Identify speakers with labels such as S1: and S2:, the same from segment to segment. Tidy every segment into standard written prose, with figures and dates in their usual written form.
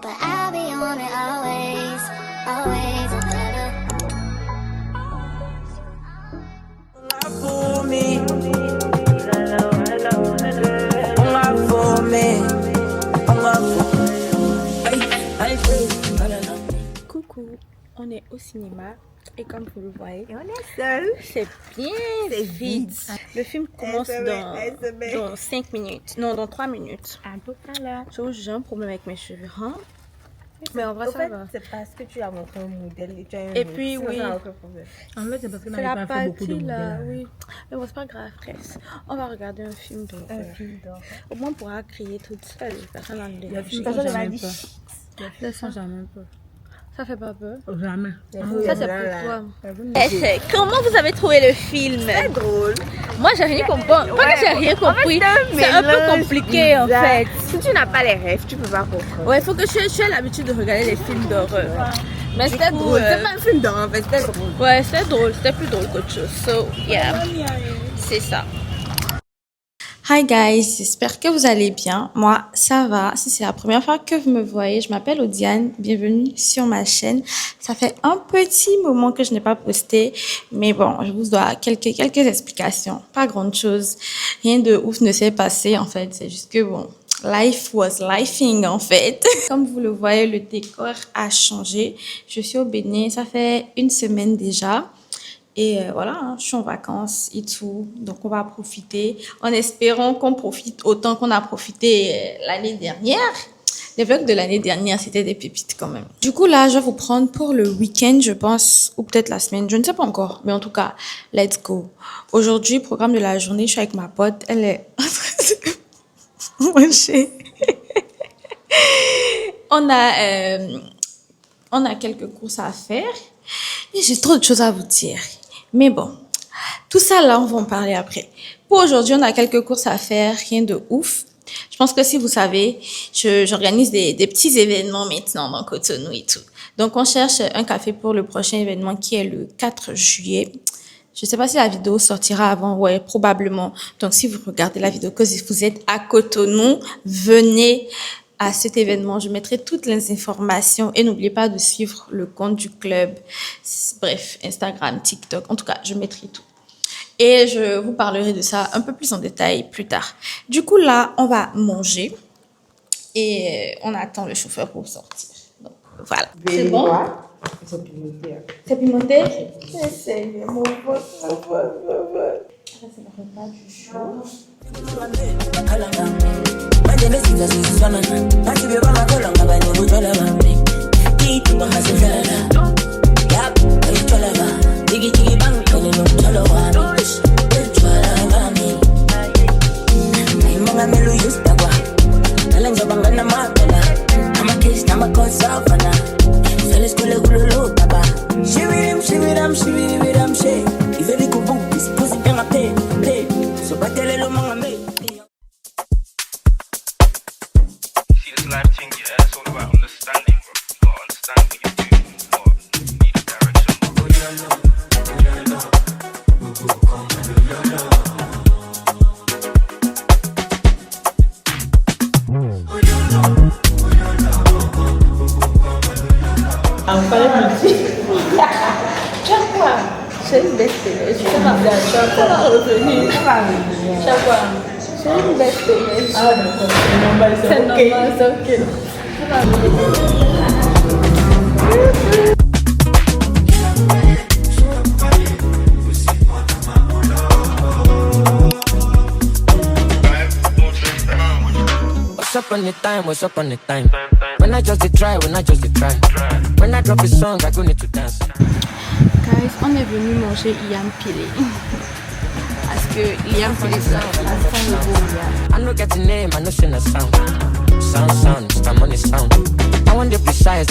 S1: But I'll be on it always, always and better.
S2: For me, for me,
S3: Coucou, on est au cinéma et comme vous le voyez,
S4: Et on est seul.
S3: c'est bien vite. Le film commence dans 5 minutes, non dans 3 minutes.
S4: À peu près là.
S3: J'ai un problème avec mes cheveux, hein? Mais en vrai, ça va.
S4: C'est parce que tu as montré un modèle et tu as un
S3: Et puis, oui.
S5: En fait, c'est parce que
S3: C'est la
S5: n'a pas fait beaucoup de
S3: partie là,
S5: modèles.
S3: oui. Mais bon, c'est pas grave, reste. On va regarder un film d'horreur. Au moins, on pourra crier toute seule. Personne va nous
S5: Il y a
S3: déranger.
S5: films qui
S4: Personne
S5: font
S4: ne m'a
S5: jamais
S4: dit.
S5: peur. Il y a films qui font jamais peur.
S3: Ça fait pas peur?
S5: Jamais.
S3: Ça, c'est pour toi. Comment vous avez trouvé le film?
S4: C'est drôle.
S3: Moi, j'ai rien compris. Pas que j'ai rien compris. C'est un peu compliqué en fait.
S4: Si tu n'as pas les rêves, tu peux pas comprendre.
S3: Ouais, il faut que tu aies l'habitude de regarder les films d'horreur. Mais c'était drôle.
S4: C'est pas un film d'horreur, en fait, c'était drôle.
S3: Ouais, c'était drôle. C'était plus drôle qu'autre chose. So, yeah. C'est ça. Hi guys, j'espère que vous allez bien. Moi, ça va. Si c'est la première fois que vous me voyez, je m'appelle Odiane. Bienvenue sur ma chaîne. Ça fait un petit moment que je n'ai pas posté, mais bon, je vous dois quelques explications. Pas grand chose. Rien de ouf ne s'est passé en fait. C'est juste que bon, life was lifing en fait. Comme vous le voyez, le décor a changé. Je suis au Bénin, ça fait une semaine déjà. Et voilà, hein, je suis en vacances et tout. Donc, on va profiter en espérant qu'on profite autant qu'on a profité l'année dernière. Les vlogs de l'année dernière, c'était des pépites quand même. Du coup, là, je vais vous prendre pour le week-end, je pense, ou peut-être la semaine. Je ne sais pas encore, mais en tout cas, let's go. Aujourd'hui, programme de la journée, je suis avec ma pote. Elle est en train de manger. On a quelques courses à faire. Et j'ai trop de choses à vous dire. Mais bon, tout ça là, on va en parler après. Pour aujourd'hui, on a quelques courses à faire, rien de ouf. Je pense que si vous savez, j'organise des petits événements maintenant dans Cotonou et tout. Donc, on cherche un café pour le prochain événement qui est le 4 juillet. Je sais pas si la vidéo sortira avant, ouais, probablement. Donc, si vous regardez la vidéo, que vous êtes à Cotonou, venez à cet événement. Je mettrai toutes les informations et n'oubliez pas de suivre le compte du club. Bref, Instagram, TikTok. En tout cas, je mettrai tout. Et je vous parlerai de ça un peu plus en détail plus tard. Du coup, là, on va manger et on attend le chauffeur pour sortir. Donc, voilà. C'est bon?
S4: C'est pimenté.
S3: C'est pimenté? C'est mon vote. Ça, c'est le repas du jour. C'est une bête-télé. Ça va revenir. Chaque fois. C'est une bête-télé.
S5: Ah, d'accord. C'est normal,
S3: C'est ok. Ça va revenir.
S2: What's up on the time? What's up on the time? When I just try, When I drop a song, I go need to dance.
S3: Guys, on est venu manger yam pilé. Parce que yam pilé, ça sent le beau.
S2: I no get the name, I no sing a sound. Sound, it's my money sound. I want the precise.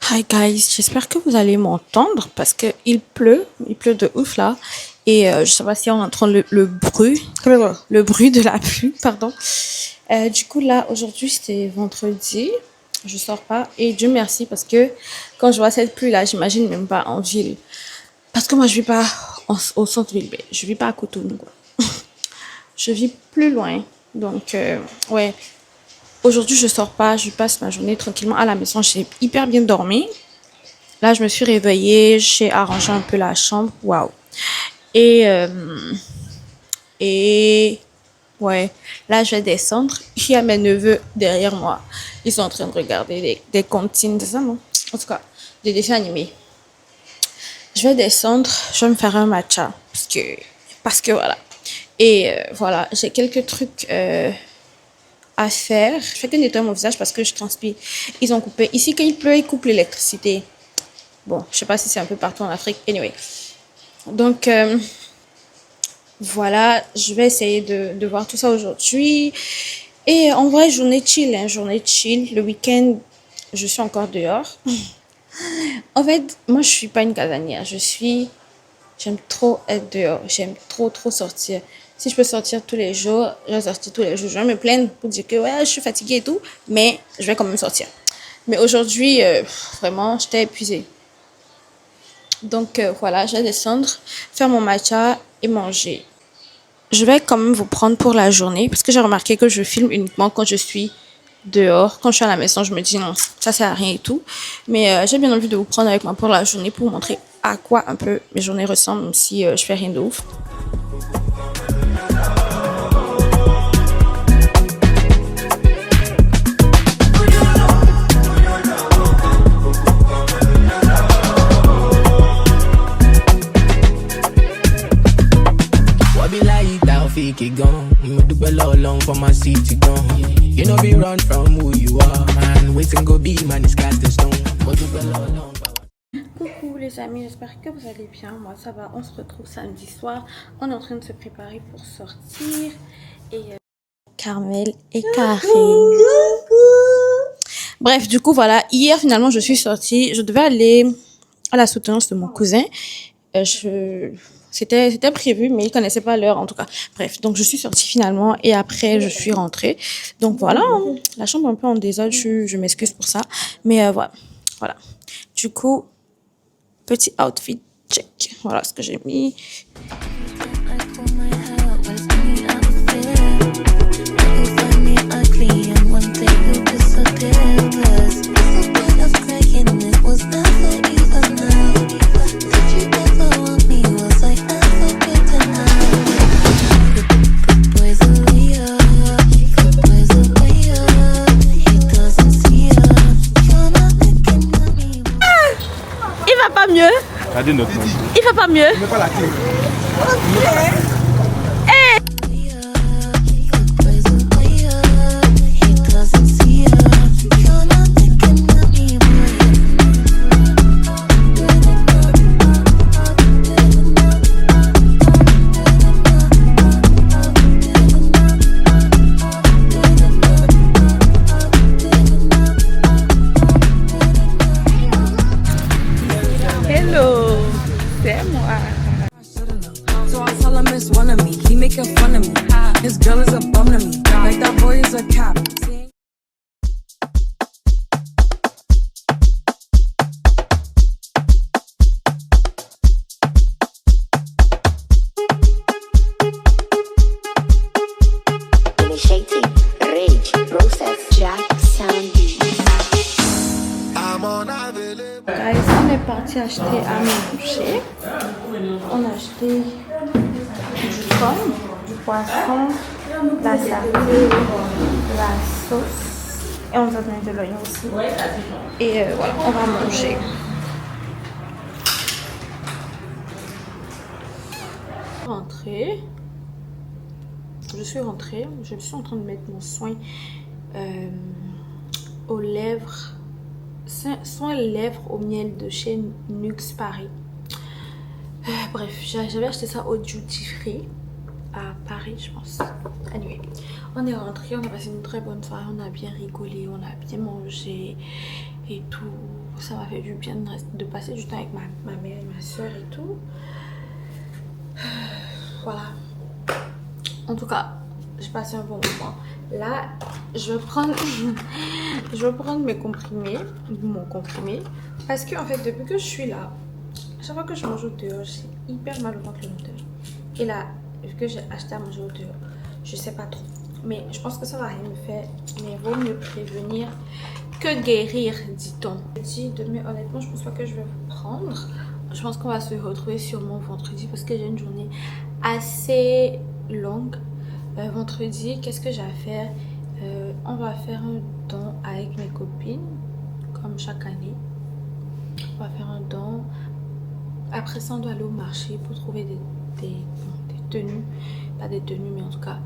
S3: Hi Hi guys, j'espère que vous allez m'entendre parce que il pleut de ouf là. Et je sais pas si on entend le bruit de la pluie, pardon. Du coup là, aujourd'hui c'était vendredi, je sors pas et Dieu merci parce que quand je vois cette pluie là, j'imagine même pas en ville. Parce que moi je vis pas au centre-ville, je vis pas à Cotonou quoi. Je vis plus loin, donc ouais. Aujourd'hui, je sors pas, je passe ma journée tranquillement à la maison. J'ai hyper bien dormi. Là, je me suis réveillée, j'ai arrangé un peu la chambre. Waouh. Et ouais, là, je vais descendre. Il y a mes neveux derrière moi. Ils sont en train de regarder des comptines, c'est ça, non? En tout cas, des dessins animés. Je vais descendre, je vais me faire un matcha parce que voilà. Et voilà, j'ai quelques trucs à faire. Je fais que nettoyer mon visage parce que je transpire. Ils ont coupé. Ici, quand il pleut, ils coupent l'électricité. Bon, je sais pas si c'est un peu partout en Afrique. Anyway. Donc, voilà. Je vais essayer de voir tout ça aujourd'hui. Et en vrai, journée chill. Hein, journée chill. Le week-end, je suis encore dehors. En fait, moi, je suis pas une casanière. J'aime trop être dehors. J'aime trop sortir. Si je peux sortir tous les jours, je vais sortir tous les jours. Je vais me plaindre pour dire que ouais, je suis fatiguée et tout, mais je vais quand même sortir. Mais aujourd'hui, vraiment, j'étais épuisée. Donc voilà, je vais descendre, faire mon matcha et manger. Je vais quand même vous prendre pour la journée parce que j'ai remarqué que je filme uniquement quand je suis dehors. Quand je suis à la maison, je me dis non, ça sert à rien et tout. Mais j'ai bien envie de vous prendre avec moi pour la journée pour vous montrer à quoi un peu mes journées ressemblent, même si je fais rien de ouf.
S2: Keep going. Me do well long for my city gone. You know be run from who you are, man. Waiting go be man is cast in stone.
S3: Coucou les amis, j'espère que vous allez bien. Moi ça va, on se retrouve samedi soir. On est en train de se préparer pour sortir. Et Carmel et Karine. Bref, du coup voilà, hier finalement je suis sortie. Je devais aller à la soutenance de mon cousin. C'était prévu, mais il connaissait pas l'heure en tout cas. Bref, donc je suis sortie finalement et après je suis rentrée. Donc voilà, hein, la chambre un peu en désordre, je m'excuse pour ça. Mais voilà. Du coup, petit outfit check. Voilà ce que j'ai mis.
S5: Il va pas mieux.
S3: Guys, on est parti acheter à manger. On a acheté du pomme, du poisson, la sardine, la sauce. Et on nous a donné de l'oignon aussi. Et voilà, on va manger. Je suis rentrée. Je suis en train de mettre mon soin aux lèvres. Soin lèvres au miel de chez Nux Paris. Bref, j'avais acheté ça au Duty Free à Paris, je pense. Anyway, on est rentré, on a passé une très bonne soirée, on a bien rigolé, on a bien mangé. et tout. Ça m'a fait du bien de passer du temps avec ma mère et ma soeur et tout. Voilà. En tout cas, j'ai passé un bon moment. Là, je vais prendre mes comprimés, mon comprimé, parce que en fait, depuis que je suis là, chaque fois que je mange au dehors, j'ai hyper mal au ventre le matin. Et là, vu que j'ai acheté à manger au dehors, je sais pas trop. Mais je pense que ça va rien me faire. Mais vaut mieux prévenir que guérir, dit-on. Mais honnêtement, je pense pas que je vais vous prendre. Je pense qu'on va se retrouver sûrement vendredi parce que j'ai une journée assez longue. Vendredi, qu'est-ce que j'ai à faire? On va faire un don avec mes copines, comme chaque année. On va faire un don. Après ça, on doit aller au marché pour trouver des tenues. Pas des tenues, mais en tout cas,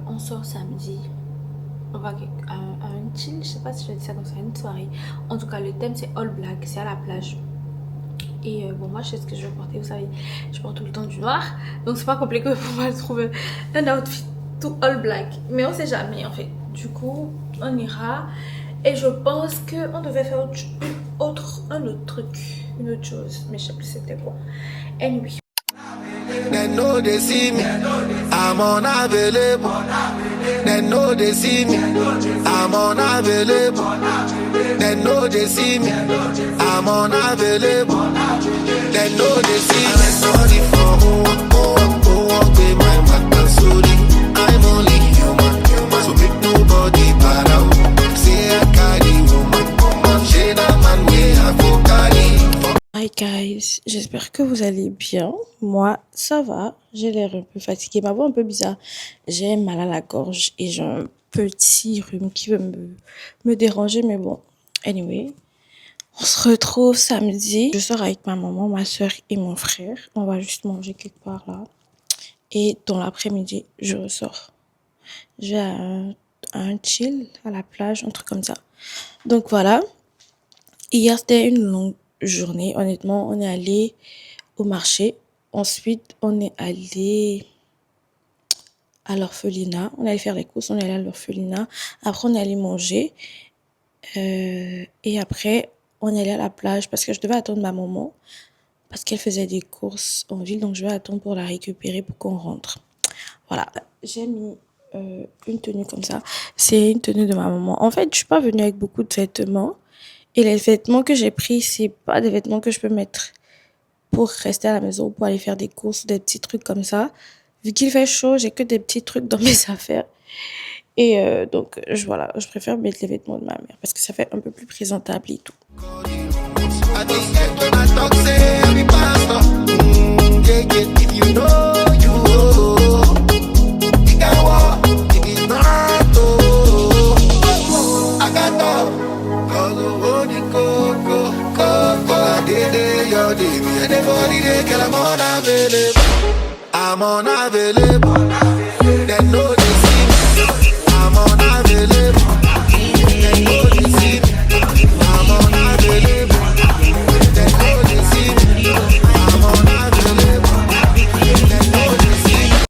S3: on sort samedi. On va à un chill, je sais pas si je vais dire ça comme ça, une soirée. En tout cas, le thème c'est all black, c'est à la plage. Et bon, moi je sais ce que je vais porter, vous savez, je porte tout le temps du noir. Donc c'est pas compliqué pour moi de trouver un outfit tout all black. Mais on sait jamais en fait. Du coup, on ira. Et je pense qu'on devait faire un autre truc, une autre chose. Mais je sais plus c'était quoi. Anyway.
S6: They know they see me, I'm unavailable. They know they see me, I'm unavailable. They know they see me, I'm unavailable. They know they see me. I'm sorry for who be my matter. Sorry, I'm only human, so make nobody para. Say I carry woman, she na man we have to carry.
S3: Hi guys, j'espère que vous allez bien. Moi, ça va. J'ai l'air un peu fatiguée, ma voix un peu bizarre. J'ai mal à la gorge et j'ai un petit rhume qui veut me déranger, mais bon. Anyway, on se retrouve samedi. Je sors avec ma maman, ma soeur et mon frère. On va juste manger quelque part là. Et dans l'après-midi, je ressors. Je vais à un chill, à la plage, un truc comme ça. Donc voilà. Hier, c'était une longue journée. Honnêtement, on est allé au marché. Ensuite, on est allé à l'orphelinat. On est allé faire les courses. On est allé à l'orphelinat. Après, on est allé manger. Et après, on est allé à la plage parce que je devais attendre ma maman parce qu'elle faisait des courses en ville. Donc, je vais attendre pour la récupérer pour qu'on rentre. Voilà. J'ai mis une tenue comme ça. C'est une tenue de ma maman. En fait, je suis pas venue avec beaucoup de vêtements. Et les vêtements que j'ai pris, c'est pas des vêtements que je peux mettre pour rester à la maison, pour aller faire des courses, des petits trucs comme ça. Vu qu'il fait chaud, j'ai que des petits trucs dans mes affaires. Et donc, voilà, je préfère mettre les vêtements de ma mère parce que ça fait un peu plus présentable et tout.
S6: I'm unavailable. They know